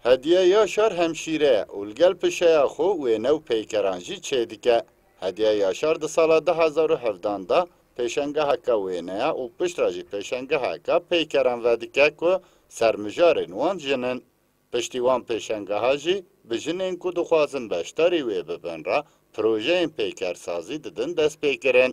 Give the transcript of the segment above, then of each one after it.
هدیه یاشار همشیره اولگل پشه خو و نو پیکرانجی چه دیگه. هدیه یاشار ده سال 2017 دا پیشنگه هکا وینه و پشت راجی پیشنگه هکا پیکران و دیگه که سرمجار نوان جنن. پشتیوان پیشنگه هاجی بجنن که دخوازن بشتاری وی ببن را پروژه این پیکرسازی ددن دست پیکرن.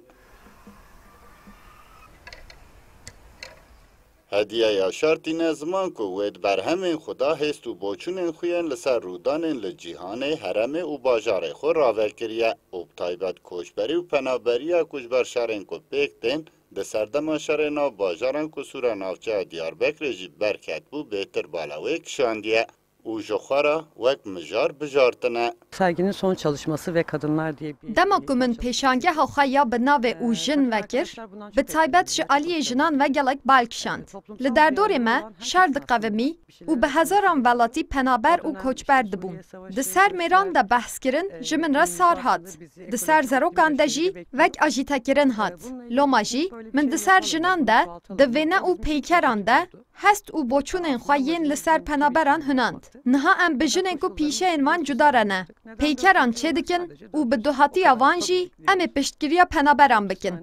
هدیه یاشار تینه زمان که وید بر همین خدا هست و باچون خوین لسر رودان لجیهان حرم و باجار خود راول کریه و بطایبت کوچبری و پنابری کوچبر شرین که پیکتین ده سردمان شرین باجاران که سور نافچه دیاربکر جی برکت بو بهتر بالاوی کشاندیه. و جوخارا وک مجار بجارتنه. Serginin son çalışması ve kadınlar diye bir... Demakumun peşange xaya bi navê û jin vekir, bi taybet ji aliyê jinan ve gelek balkişand. Li derdorê me şer diqevimî û bi hezaran welatî penaber û koçber dibûn. Di ser mêran de behskirin ji min re sar hat. Di ser zerokan de jî vek ajîtekirin hat. Loma jî min di ser jinan de, di vêne û peykeran de hest û boçûnên xwe yên li ser penaberan hinand. Niha em bi jinên ku pîşeyên wan cuda re ne. Peykeran çê dikin û bi duhatiya wan jî em ê piştgiriya penaberan bikin.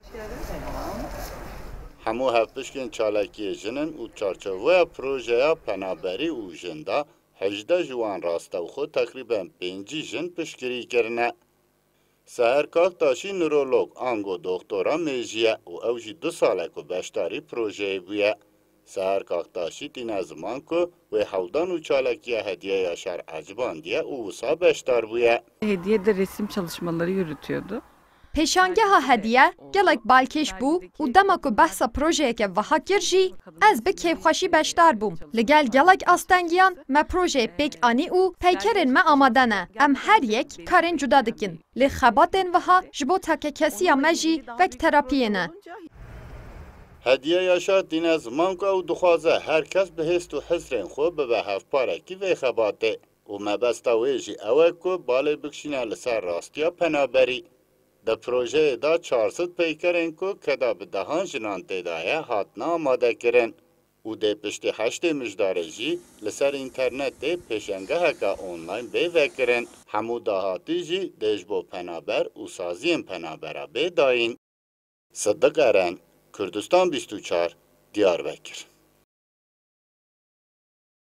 Hemû hevpişkên çalakiyê jinin û çarçoveya projeya penaberî û jin da 18 ji wan rastewxwe teqrîben 5 jin piştgirî kirine. Seher Kaktaşî nörolog ango doktora mêjiye û ew jî 2 salek û beşdarî projeyê bûye. Seher Kaktaşî tîne ziman ku wê hewdan û çalakiya Hediye Yaşar ecibandiye û wisa beşdar bûye. Hediye de resim çalışmaları yürütüyordu. Pêşangeha Hediye gelek balkêş bû û dema ku behsa projeyeke wiha kir jî ez bi kêfxweşî beşdar bûm. Li gel gelek astengiyan me projeyê pêk anî û peykerên me amade ne. Em her yek karên cuda dikin. Lê xebatên wiha ji bo tekekesiya me jî vek terapiyê ne. Hediye Yaşar tîne ziman ku ew dixwaze herkes bi hêst û hesrên xwe bibe hevparekî vê xebatê û mebesta wê jî ew e ku balê bikişîne li ser rastiya penaberî. Di projeyê da 400 peykerên ku keda bi dehan jinan têda ye hatine amadekirin û dê piştî 8 mijdarê jî li ser înternetê pêşengeheka online bê vekirin. Hemû dahatî jî dê ji bo penaber û saziyên penabera bê dayîn. Sıddık Eren, Kürdistan 24, Diyarbakır.